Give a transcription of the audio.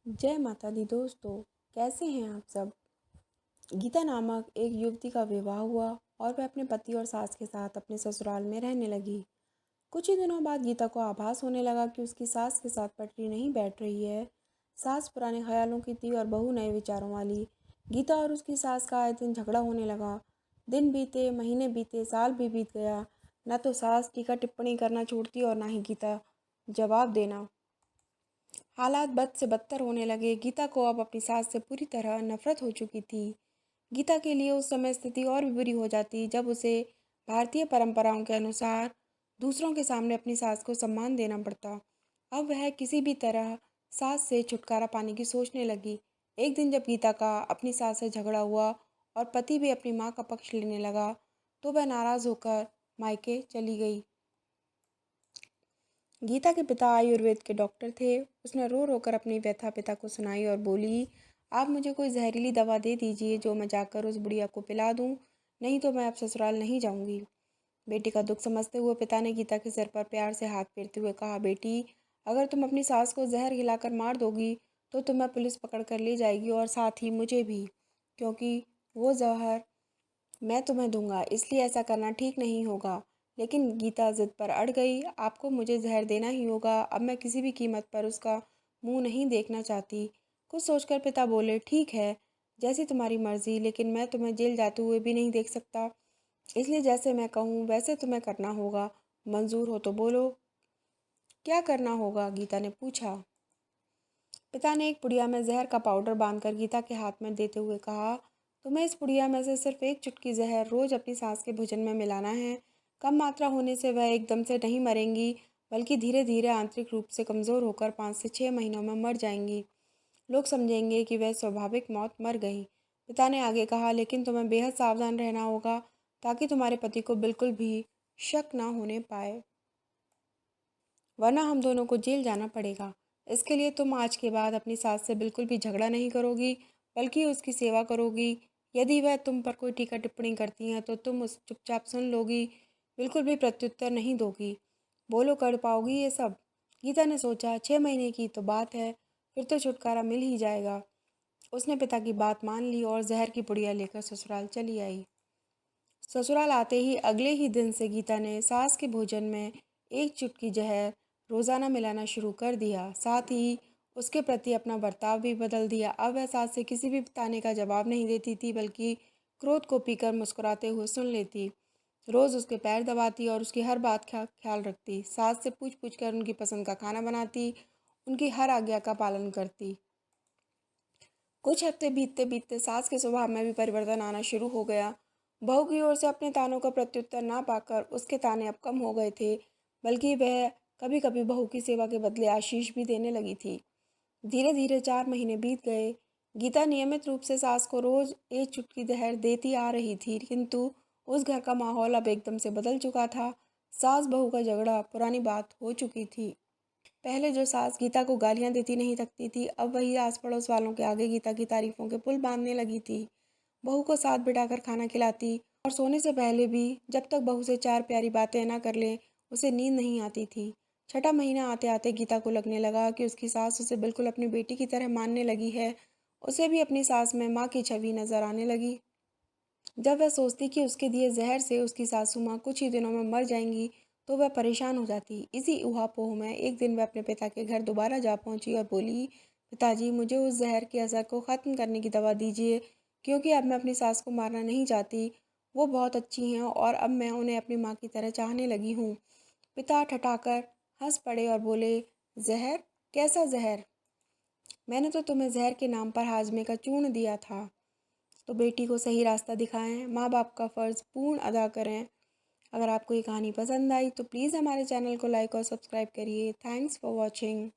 जय माता दी दोस्तों, कैसे हैं आप सब। गीता नामक एक युवती का विवाह हुआ और वह अपने पति और सास के साथ अपने ससुराल में रहने लगी। कुछ ही दिनों बाद गीता को आभास होने लगा कि उसकी सास के साथ पटरी नहीं बैठ रही है। सास पुराने ख्यालों की थी और बहू नए विचारों वाली। गीता और उसकी सास का आए दिन झगड़ा होने लगा। दिन बीते, महीने बीते, साल भी बीत गया। न तो सास टीका टिप्पणी करना छोड़ती और ना ही गीता जवाब देना। हालात बद से बदतर होने लगे। गीता को अब अपनी सास से पूरी तरह नफरत हो चुकी थी। गीता के लिए उस समय स्थिति और भी बुरी हो जाती जब उसे भारतीय परंपराओं के अनुसार दूसरों के सामने अपनी सास को सम्मान देना पड़ता। अब वह किसी भी तरह सास से छुटकारा पाने की सोचने लगी। एक दिन जब गीता का अपनी सास से झगड़ा हुआ और पति भी अपनी माँ का पक्ष लेने लगा तो वह नाराज होकर मायके चली गई। गीता के पिता आयुर्वेद के डॉक्टर थे। उसने रो रो कर अपनी व्यथा पिता को सुनाई और बोली, आप मुझे कोई जहरीली दवा दे दीजिए जो मैं जाकर उस बुढ़िया को पिला दूं, नहीं तो मैं अब ससुराल नहीं जाऊंगी। बेटी का दुख समझते हुए पिता ने गीता के सिर पर प्यार से हाथ फेरते हुए कहा, बेटी, अगर तुम अपनी सास को जहर खिलाकर मार दोगी तो तुम्हें पुलिस पकड़ कर ले जाएगी और साथ ही मुझे भी, क्योंकि वो जहर मैं तुम्हें दूंगा, इसलिए ऐसा करना ठीक नहीं होगा। लेकिन गीता जिद पर अड़ गई, आपको मुझे जहर देना ही होगा। अब मैं किसी भी कीमत पर उसका मुंह नहीं देखना चाहती। कुछ सोचकर पिता बोले, ठीक है, जैसी तुम्हारी मर्जी, लेकिन मैं तुम्हें जेल जाते हुए भी नहीं देख सकता, इसलिए जैसे मैं कहूँ वैसे तुम्हें करना होगा। मंजूर हो तो बोलो, क्या करना होगा, गीता ने पूछा। पिता ने एक पुड़िया में जहर का पाउडर बांधकर गीता के हाथ में देते हुए कहा, तुम्हें इस पुड़िया में से सिर्फ एक चुटकी जहर रोज अपनी सास के भोजन में मिलाना है। कम मात्रा होने से वह एकदम से नहीं मरेंगी, बल्कि धीरे धीरे आंतरिक रूप से कमज़ोर होकर 5 से 6 महीनों में मर जाएंगी। लोग समझेंगे कि वह स्वाभाविक मौत मर गई। पिता ने आगे कहा, लेकिन तुम्हें बेहद सावधान रहना होगा ताकि तुम्हारे पति को बिल्कुल भी शक ना होने पाए, वरना हम दोनों को जेल जाना पड़ेगा। इसके लिए तुम आज के बाद अपनी सास से बिल्कुल भी झगड़ा नहीं करोगी, बल्कि उसकी सेवा करोगी। यदि वह तुम पर कोई टीका टिप्पणी करती हैं तो तुम उस चुपचाप सुन लोगी, बिल्कुल भी प्रत्युत्तर नहीं दोगी। बोलो, कर पाओगी ये सब। गीता ने सोचा, 6 महीने की तो बात है, फिर तो छुटकारा मिल ही जाएगा। उसने पिता की बात मान ली और जहर की पुड़िया लेकर ससुराल चली आई। ससुराल आते ही अगले ही दिन से गीता ने सास के भोजन में एक चुटकी जहर रोज़ाना मिलाना शुरू कर दिया। साथ ही उसके प्रति अपना बर्ताव भी बदल दिया। अब वह सास से किसी भी ताने का जवाब नहीं देती थी, बल्कि क्रोध को पीकर मुस्कुराते हुए सुन लेती। रोज़ उसके पैर दबाती और उसकी हर बात का ख्याल रखती। सास से पूछ पूछ कर उनकी पसंद का खाना बनाती, उनकी हर आज्ञा का पालन करती। कुछ हफ्ते बीतते बीतते सास के स्वभाव में भी परिवर्तन आना शुरू हो गया। बहू की ओर से अपने तानों का प्रत्युत्तर ना पाकर उसके ताने अब कम हो गए थे, बल्कि वह कभी कभी बहू की सेवा के बदले आशीष भी देने लगी थी। धीरे धीरे 4 महीने बीत गए। गीता नियमित रूप से सास को रोज एक चुटकी जहर देती आ रही थी, किंतु उस घर का माहौल अब एकदम से बदल चुका था। सास बहू का झगड़ा पुरानी बात हो चुकी थी। पहले जो सास गीता को गालियां देती नहीं थकती थी, अब वही आस पड़ोस वालों के आगे गीता की तारीफों के पुल बांधने लगी थी। बहू को साथ बिठाकर खाना खिलाती और सोने से पहले भी जब तक बहू से चार प्यारी बातें ना कर ले उसे नींद नहीं आती थी। छठा महीना आते आते गीता को लगने लगा कि उसकी सास उसे बिल्कुल अपनी बेटी की तरह मानने लगी है। उसे भी अपनी सास में माँ की छवि नजर आने लगी। जब वह सोचती कि उसके दिए जहर से उसकी सासू माँ कुछ ही दिनों में मर जाएंगी तो वह परेशान हो जाती। इसी ऊहापोह में एक दिन वह अपने पिता के घर दोबारा जा पहुंची और बोली, पिताजी, मुझे उस जहर के असर को ख़त्म करने की दवा दीजिए, क्योंकि अब मैं अपनी सास को मारना नहीं चाहती। वो बहुत अच्छी हैं और अब मैं उन्हें अपनी माँ की तरह चाहने लगी हूँ। पिता ठठाकर हंस पड़े और बोले, जहर? कैसा जहर? मैंने तो तुम्हें जहर के नाम पर हाजमे का चूर्ण दिया था। तो बेटी को सही रास्ता दिखाएं, माँ बाप का फ़र्ज़ पूर्ण अदा करें। अगर आपको ये कहानी पसंद आई तो प्लीज़ हमारे चैनल को लाइक और सब्सक्राइब करिए। Thanks for watching.